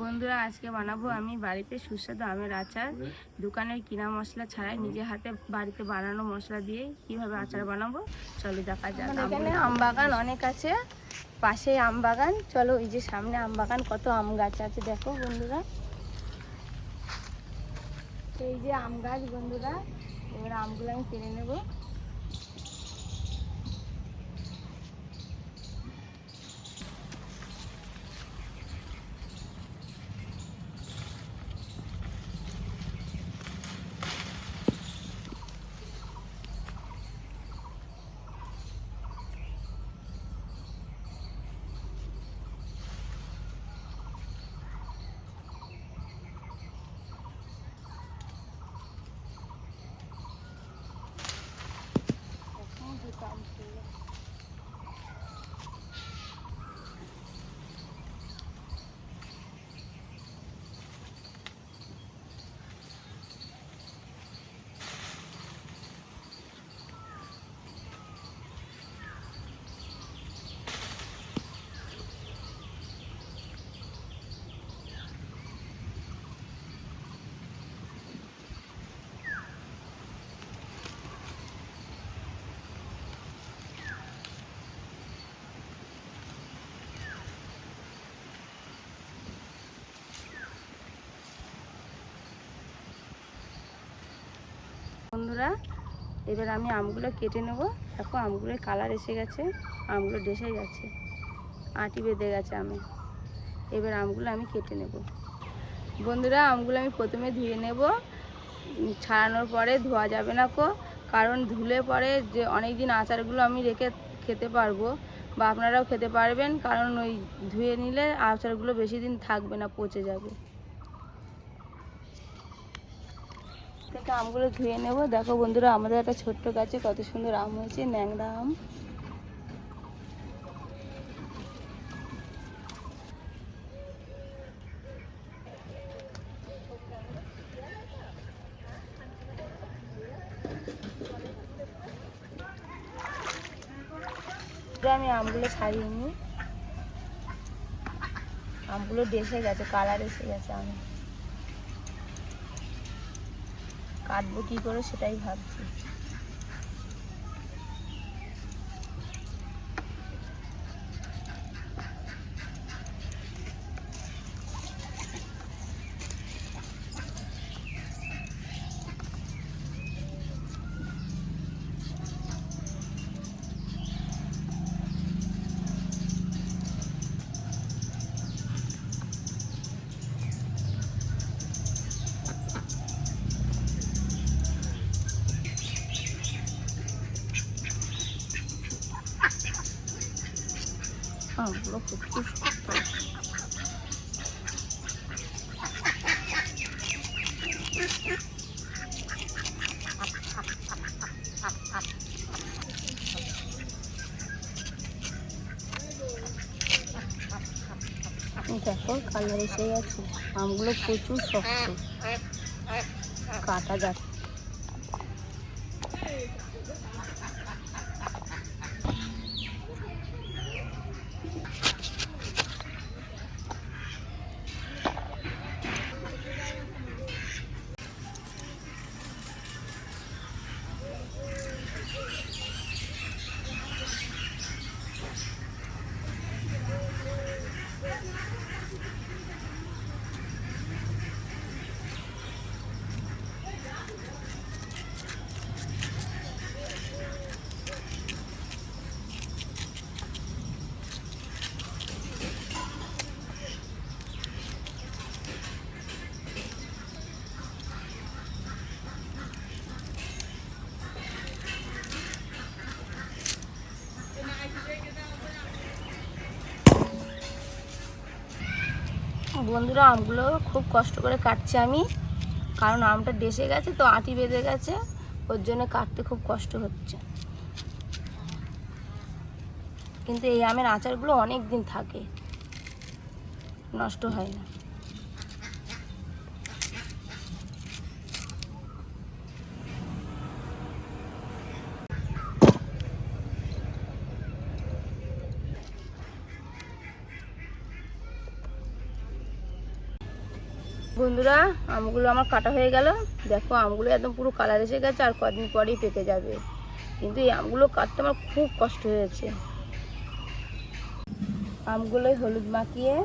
বন্ধুরা, আজকে বানাবো আমি বাড়িতে সুস্বাদু আমের আচার। দোকানের কিনা মশলা ছাড়াই নিজে হাতে বাড়িতে বানানো মশলা দিয়ে কিভাবে আচার বানাবো চলো দেখা যাক। এখানে আম বাগান অনেক আছে, পাশে আম বাগান। চলো, এই যে সামনে আম বাগান, কত আম গাছ আছে দেখো বন্ধুরা। এই যে আম গাছ বন্ধুরা, এবার আমগুলো আমি কিনে নেবো। বন্ধুরা, এবার আমি আমগুলো কেটে নেব। দেখো আমগুলোর কালার এসে গেছে, আমগুলো ডেসে গেছে, আঁটি বেঁধে গেছে আমে। এবার আমগুলো আমি কেটে নেব। বন্ধুরা, আমগুলো আমি প্রথমে ধুয়ে নেব। ছাড়ানোর পরে ধোয়া যাবে না কারণ ধুলে পরে যে অনেক দিন আচারগুলো আমি রেখে খেতে পারবো, বা আপনারাও খেতে পারবেন। কারণ ওই ধুয়ে নিলে আচারগুলো বেশি দিন থাকবে না, পচে যাবে। থেকে আমগুলো ধুয়ে নেব। দেখো বন্ধুরা, আমাদের একটা ছোট্ট গাছে কত সুন্দর আম হয়েছে, ন্যাংড়া আম। আমি আমগুলো ছাড়িয়ে নিই। আমগুলো ডেসে গেছে, কালার এসে গেছে আমি কাটবো কি করে সেটাই ভাবছি। আমগুলো প্রচুর শক্ত। দেখো কালার এসে গেছে, আমগুলো প্রচুর শক্ত, কাটা যাচ্ছে। বন্ধুরা, আমগুলো খুব কষ্ট করে কাটছি আমি, কারণ আমটা ডেসে গেছে তো, আঁটি বেঁধে গেছে, ওর জন্য কাটতে খুব কষ্ট হচ্ছে। কিন্তু এই আমের আচারগুলো অনেক দিন থাকে, নষ্ট হয় না। বন্ধুরা, আমগুলো আমার কাটা হয়ে গেল। দেখো আমগুলো একদম পুরো কালার এসে গেছে, আর কদিন পরেই পেকে যাবে। কিন্তু এই আমগুলো কাটতে আমার খুব কষ্ট হয়েছে। আমগুলোই হলুদ মাখিয়ে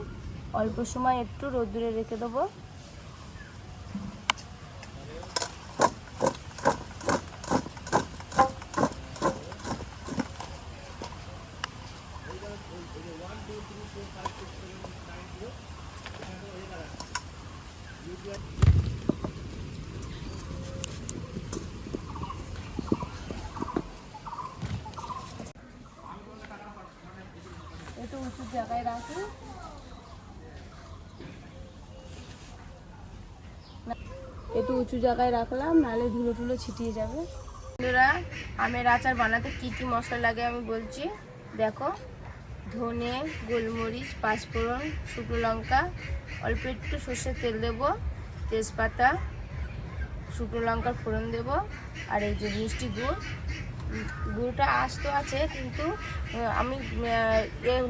অল্প সময় একটু রোদ্দুরে রেখে দেবো। একটু উঁচু জায়গায় রাখি। একটু উঁচু জায়গায় রাখলাম, নাহলে ধুলো টুলো ছিটিয়ে যাবে। বন্ধুরা, আমের আচার বানাতে কি কি মশলা লাগে আমি বলছি। দেখো, ধনে, গোলমরিচ, পাঁচফোড়ন, শুকনো লঙ্কা, অল্প একটু সর্ষের তেল দেবো, তেজপাতা, শুকনো লঙ্কার ফোড়ন দেবো, আর এই যে মিষ্টি গুড়টা আস্ত আছে, কিন্তু আমি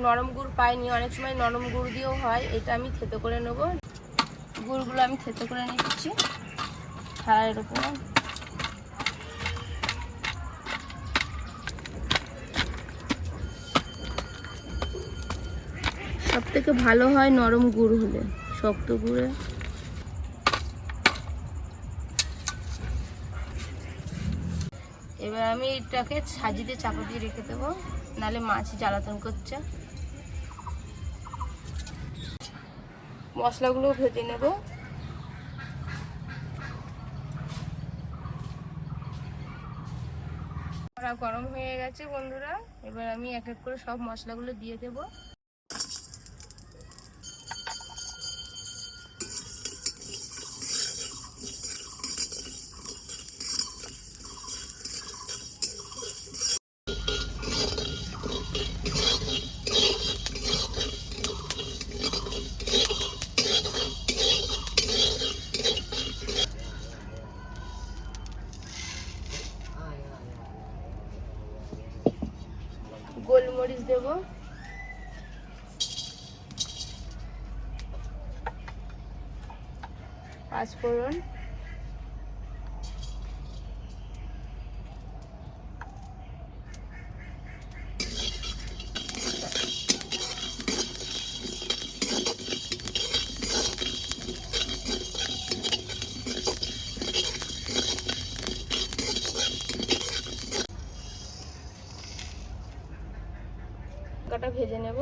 নরম গুড় পাইনি, অনেক সময় নরম গুড় দিয়েও হয়। এটা আমি থেতো করে নেবো। গুড়গুলো আমি থেতো করে নিচ্ছি থালার উপরে। সব থেকে ভালো হয় নরম গুড় হলে, শক্ত গুড়ে এবার আমি এটাকে সাজিয়ে চাপা দিয়ে রেখে দেবো, নাহলে মাছ জ্বালাতন করছে। মশলাগুলো ভেজে নেব। গরম হয়ে গেছে বন্ধুরা, এবার আমি এক এক করে সব মশলাগুলো দিয়ে দেবো। গোলমরিচ দেব, পাঁচফোড়ন, লঙ্কাটা ভেজে নেব।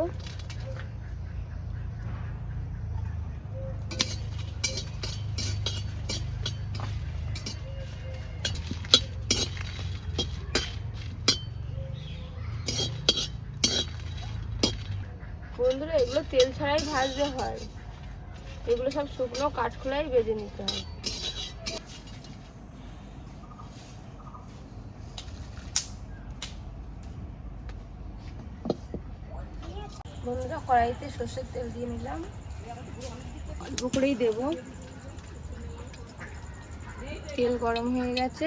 বন্ধুরা, এগুলো তেল ছাড়াই ভাজতে হয়, এগুলো সব শুকনো কাঠখোলাই ভেজে নিতে হয়। বন্ধুরা, কড়াইতে সর্ষের তেল দিয়ে নিলাম, অল্প করেই দেব। তেল গরম হয়ে গেছে,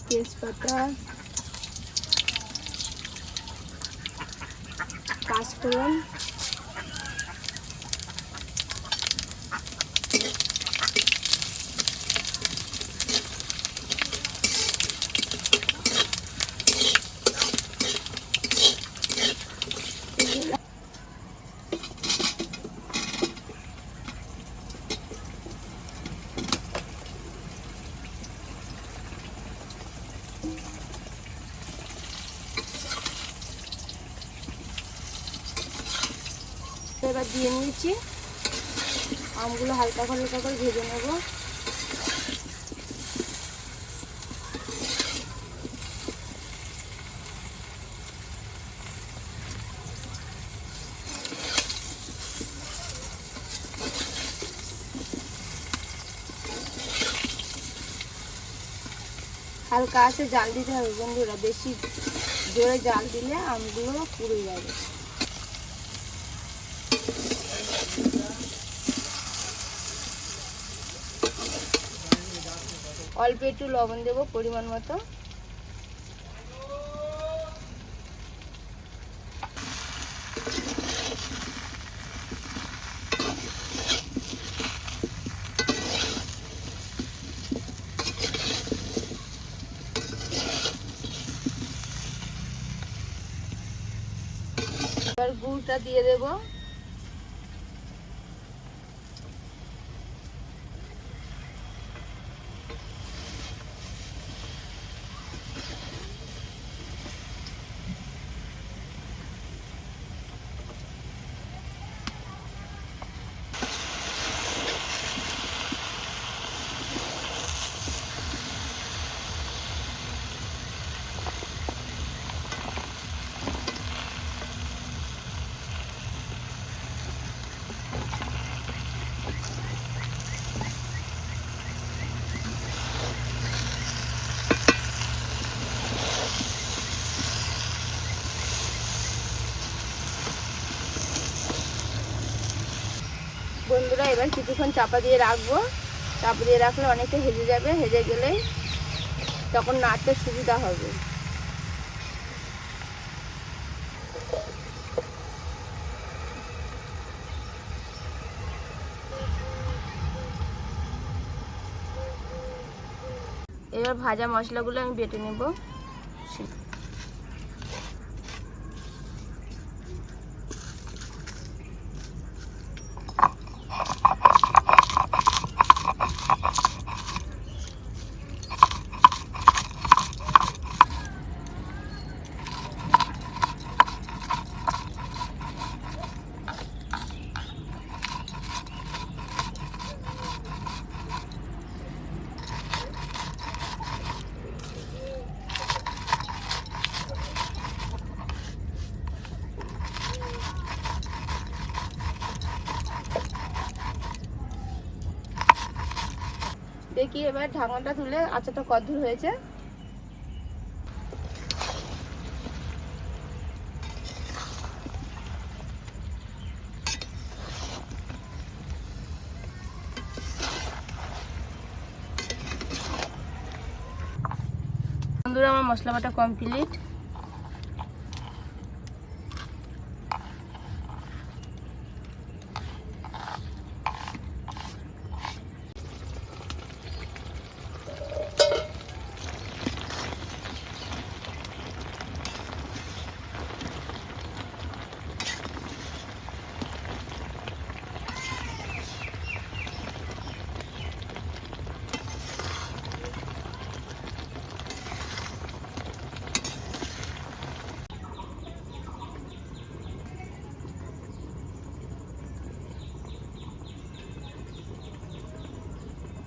তেজপাতা, পাঁচফোড়ন, এবার দিয়ে নিয়েছি। আমগুলো হালকা হালকা করে ভেজে নেব। হালকা আছে জাল দিতে হবে বন্ধুরা, বেশি জোরে জাল দিলে আমগুলো পুড়ে যাবে। অল্প একটু লবণ দেব পরিমাণ মতো। এবার গুড়টা দিয়ে দেব। বন্ধুরা এবার কিছুক্ষণ চাপা দিয়ে রাখবো। চাপা দিয়ে রাখলে অনেকটা হেজে যাবে, হেজে গেলেই তখন নাড়তে সুবিধা হবে। এবার ভাজা মশলাগুলো আমি বেটে নেব। দেখি এবার ঢাকনাটা তুলে আচারটা কতদূর হয়েছে। বন্ধুরা আমার মশলা বাটা কমপ্লিট।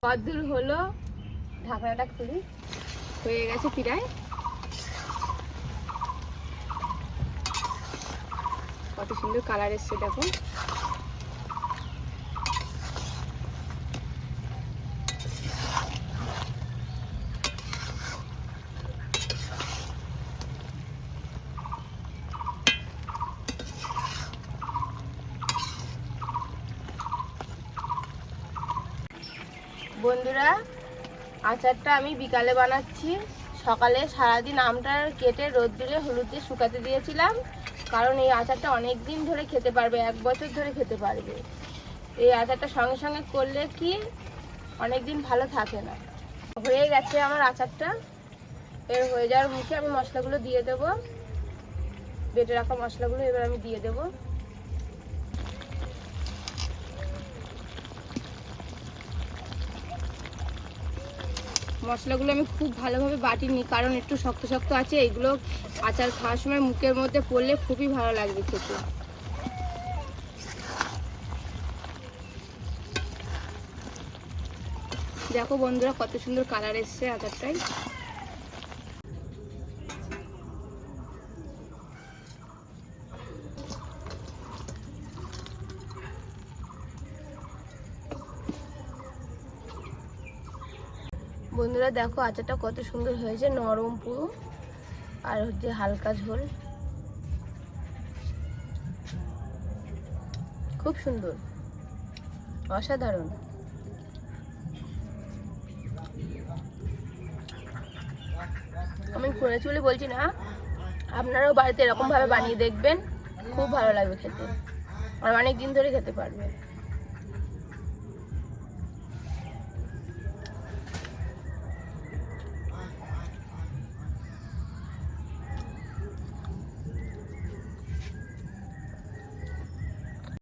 কতদূর হলো ঢাকনাটা খুলি, হয়ে গেছে প্রায়। কত সুন্দর কালার এসছে দেখো। বন্ধুরা আচারটা আমি বিকালে বানাচ্ছি। সকালে সারাদিন আমটা কেটে রোদ্দুরে হলুদ দিয়ে শুকাতে দিয়েছিলাম, কারণ এই আচারটা অনেক দিন ধরে খেতে পারবে, 1 বছর ধরে খেতে পারবে। এই আচারটা সঙ্গে সঙ্গে করলে কি অনেক দিন ভালো থাকে না। হয়ে গেছে আমার আচারটা। এর হয়ে যাওয়ার মুখে আমি মশলাগুলো দিয়ে দেবো। বেটে রাখা মশলাগুলো এবার আমি দিয়ে দেবো। মশলাগুলো আমি খুব ভালোভাবে বাটিনি, কারণ একটু শক্ত শক্ত আছে। এইগুলো আচার খাওয়ার সময় মুখের মধ্যে পড়লে খুবই ভালো লাগবে খেতে। দেখো বন্ধুরা কত সুন্দর কালার এসছে আচারটাই। বন্ধুরা দেখো আচারটা কত সুন্দর হয়েছে, নরম পুরো, আর হচ্ছে হালকা ঝোল, খুব সুন্দর, অসাধারণ। আমি খুলে চুলে বলছি না, আপনারাও বাড়িতে এরকম ভাবে বানিয়ে দেখবেন, খুব ভালো লাগবে খেতে, আর অনেক দিন ধরে খেতে পারবেন।